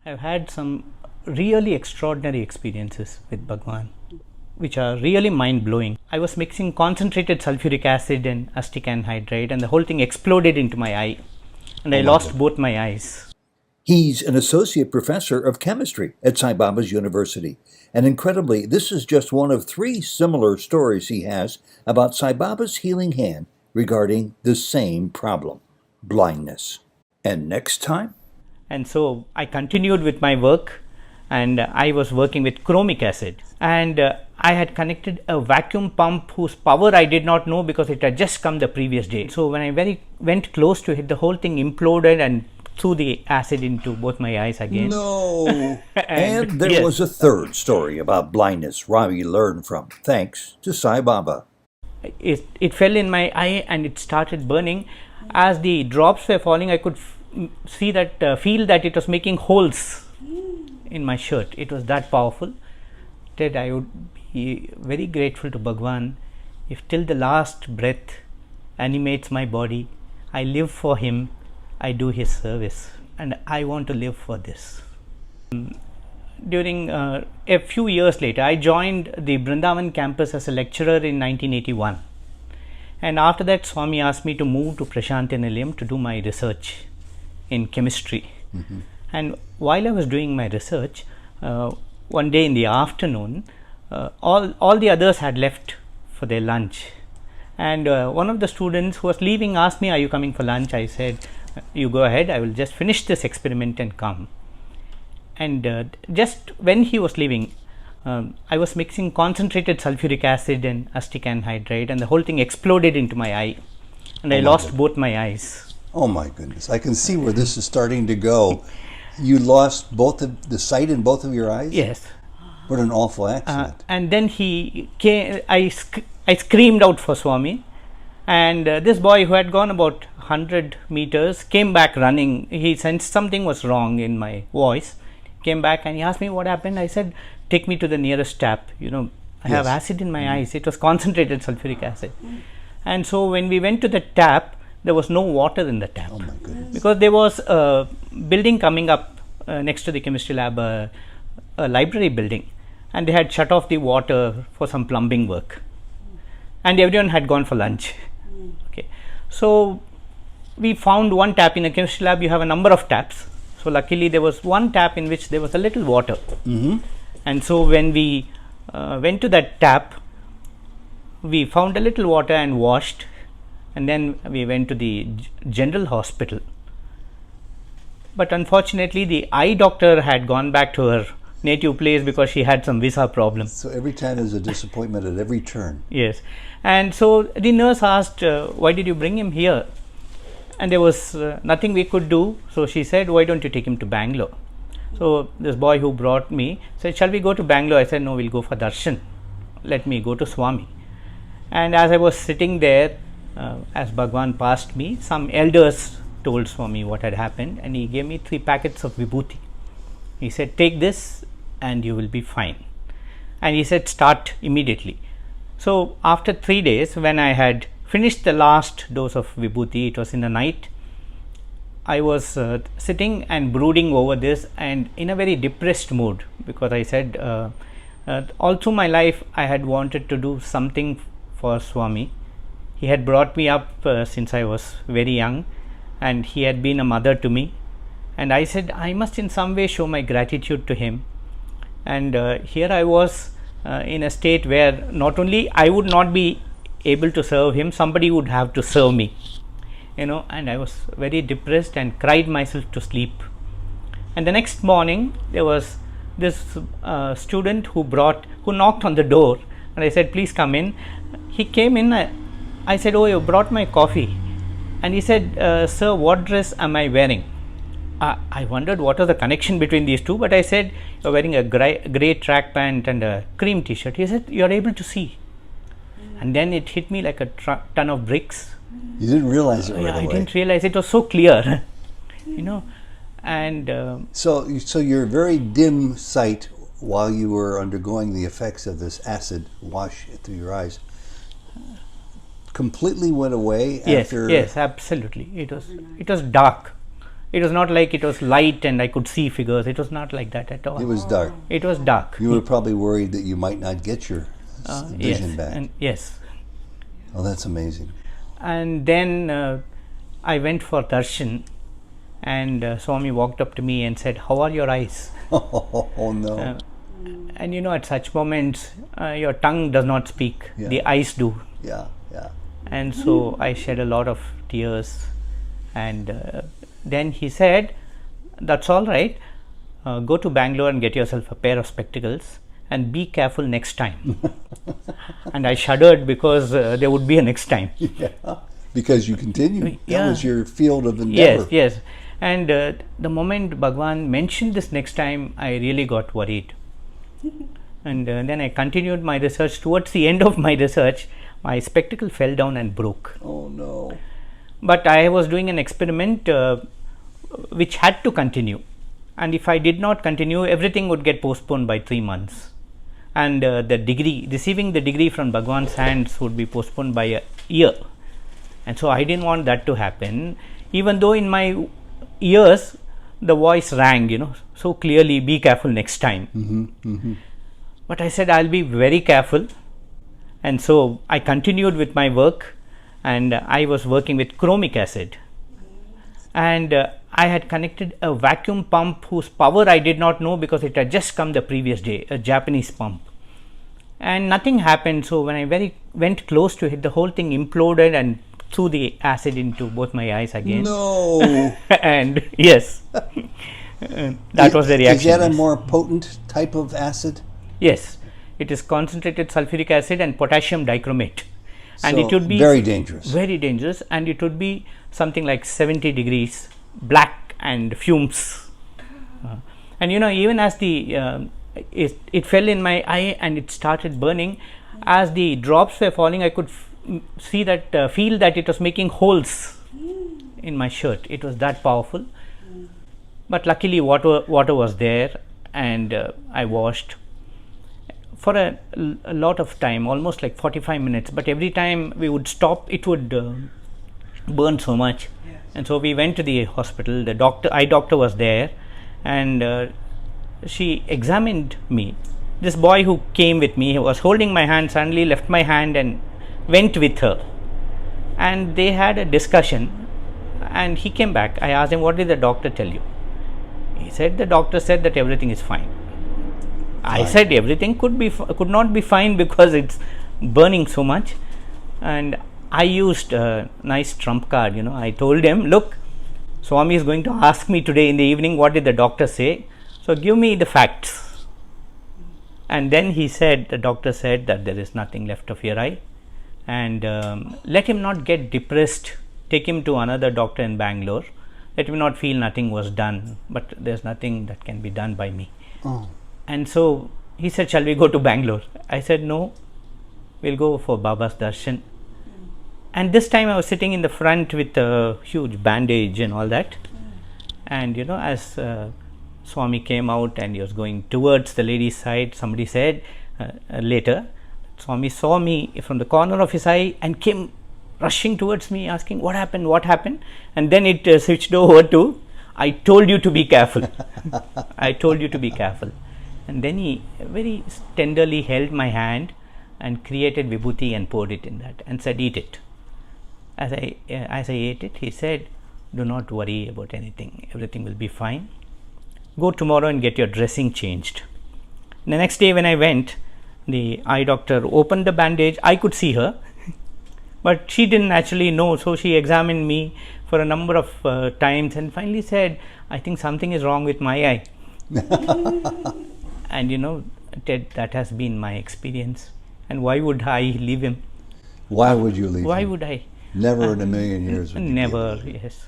I've had some really extraordinary experiences with Bhagawan, which are really mind-blowing. I was mixing concentrated sulfuric acid and acetic anhydride, and the whole thing exploded into my eye, and I lost both my eyes. He's an associate professor of chemistry at Sai Baba's University. And incredibly, this is just one of 3 similar stories he has about Sai Baba's healing hand regarding the same problem, blindness. And next time? And so I continued with my work, and I was working with chromic acid, and I had connected a vacuum pump whose power I did not know because it had just come the previous day. So when I went close to it, the whole thing imploded and threw the acid into both my eyes again. No! and there was a third story about blindness Ravi learned from, thanks to Sai Baba. It fell in my eye and it started burning. As the drops were falling, I could feel that it was making holes in my shirt. It was that powerful that I would be very grateful to Bhagawan if till the last breath animates my body, I live for him, I do his service, and I want to live for this. During a few years later, I joined the Vrindavan campus as a lecturer in 1981, and after that Swami asked me to move to Prashanti Nilayam to do my research in chemistry. And while I was doing my research, one day in the afternoon, all the others had left for their lunch, and one of the students who was leaving asked me, "Are you coming for lunch?" I said, "You go ahead, I will just finish this experiment and come." And just when he was leaving, I was mixing concentrated sulfuric acid and acetic anhydride, and the whole thing exploded into my eye, and I lost both my eyes. Oh my goodness, I can see where this is starting to go. You lost both of the sight in both of your eyes? Yes. What an awful accident. And then he came, I screamed out for Swami, and this boy who had gone about 100 meters came back running. He sensed something was wrong in my voice, came back and he asked me what happened. I said, "Take me to the nearest tap, I have acid in my eyes." It was concentrated sulfuric acid. And so when we went to the tap, there was no water in the tap. Oh my goodness. Because there was a building coming up next to the chemistry lab, a library building, and they had shut off the water for some plumbing work, and everyone had gone for lunch. Okay, so we found one tap. In a chemistry lab you have a number of taps, so luckily there was one tap in which there was a little water. And so when we went to that tap, we found a little water and washed, and then we went to the general hospital. But unfortunately the eye doctor had gone back to her native place because she had some visa problem. So every time there's a disappointment at every turn. Yes. And so the nurse asked, "Why did you bring him here?" And there was nothing we could do. So she said, "Why don't you take him to Bangalore?" So this boy who brought me said, "Shall we go to Bangalore?" I said, "No, we'll go for darshan. Let me go to Swami." And as I was sitting there, as Bhagawan passed me, some elders told Swami what had happened, and he gave me 3 packets of vibhuti. He said, "Take this and you will be fine." And he said, "Start immediately." So after 3 days, when I had finished the last dose of vibhuti, it was in the night, I was sitting and brooding over this and in a very depressed mood, because I said all through my life I had wanted to do something for Swami. He had brought me up since I was very young, and he had been a mother to me, and I said I must in some way show my gratitude to him. And here I was in a state where not only I would not be able to serve him, somebody would have to serve me, and I was very depressed and cried myself to sleep. And the next morning there was this student who knocked on the door, and I said, "Please come in." He came in. I said, "Oh, you brought my coffee." And he said, "Sir, what dress am I wearing?" I wondered what was the connection between these two, but I said, "You're wearing a grey track pant and a cream t-shirt." He said, "You're able to see." And then it hit me like a ton of bricks. You didn't realize it right away. I didn't realize it was so clear, and so your very dim sight while you were undergoing the effects of this acid wash through your eyes completely went away after? Yes, absolutely. It was dark. It was not like it was light and I could see figures. It was not like that at all. It was dark. It was dark. You were probably worried that you might not get your vision yes, back. and yes. Oh, that's amazing. And then I went for darshan, and Swami walked up to me and said, "How are your eyes?" Oh no. And at such moments, your tongue does not speak. Yeah. The eyes do. Yeah, yeah. And so I shed a lot of tears. And then he said, "That's all right. Go to Bangalore and get yourself a pair of spectacles and be careful next time." And I shuddered because there would be a next time. Yeah. Because you continued. Yeah. That was your field of endeavor. Yes. And the moment Bhagawan mentioned this next time, I really got worried. And then I continued my research. Towards the end of my research, my spectacle fell down and broke. Oh no. But I was doing an experiment which had to continue. And if I did not continue, everything would get postponed by 3 months. And the degree, receiving the degree from Bhagawan's hands would be postponed by a year. And so I didn't want that to happen, even though in my ears the voice rang, so clearly, "Be careful next time." But I said, "I'll be very careful." And so I continued with my work, and I was working with chromic acid. And I had connected a vacuum pump whose power I did not know because it had just come the previous day, a Japanese pump. And nothing happened. So when I went close to it, the whole thing imploded and threw the acid into both my eyes again. No. And yes, that was the reaction. Is that a more potent type of acid? Yes, it is concentrated sulfuric acid and potassium dichromate. And So it would be very dangerous. Very dangerous, and it would be something like 70 degrees, black and fumes. And even as it fell in my eye and it started burning, as the drops were falling, I could feel that it was making holes in my shirt. It was that powerful. But luckily water was there, and I washed for a lot of time, almost like 45 minutes. But every time we would stop, it would burn so much. And so we went to the hospital. The eye doctor was there, and she examined me. This boy who came with me, he was holding my hand, suddenly left my hand and went with her. And they had a discussion, and he came back. I asked him, "What did the doctor tell you?" He said, "The doctor said that everything is fine." I said, "Everything could not be fine because it's burning so much." And I used a nice trump card. I told him, "Look, Swami is going to ask me today in the evening, what did the doctor say? So give me the facts." And then the doctor said that there is nothing left of your eye, and let him not get depressed. Take him to another doctor in Bangalore. Let him not feel nothing was done, but there's nothing that can be done by me. Oh. And so he said, "Shall we go to Bangalore?" I said, "No, we'll go for Baba's darshan." And this time I was sitting in the front with a huge bandage and all that. And as Swami came out and he was going towards the lady's side, somebody said later, Swami saw me from the corner of his eye and came rushing towards me asking, "What happened? What happened?" And then it switched over to, "I told you to be careful." I told you to be careful. And then he very tenderly held my hand and created vibhuti and poured it in that and said, "Eat it." As I ate it, he said, "Do not worry about anything. Everything will be fine. Go tomorrow and get your dressing changed." The next day when I went, the eye doctor opened the bandage. I could see her, but she didn't actually know. So she examined me for a number of times and finally said, "I think something is wrong with my eye." And Ted, that has been my experience. And why would I leave him? Why would you leave Why him? would I? Never in a million years would you Never, leave him. yes.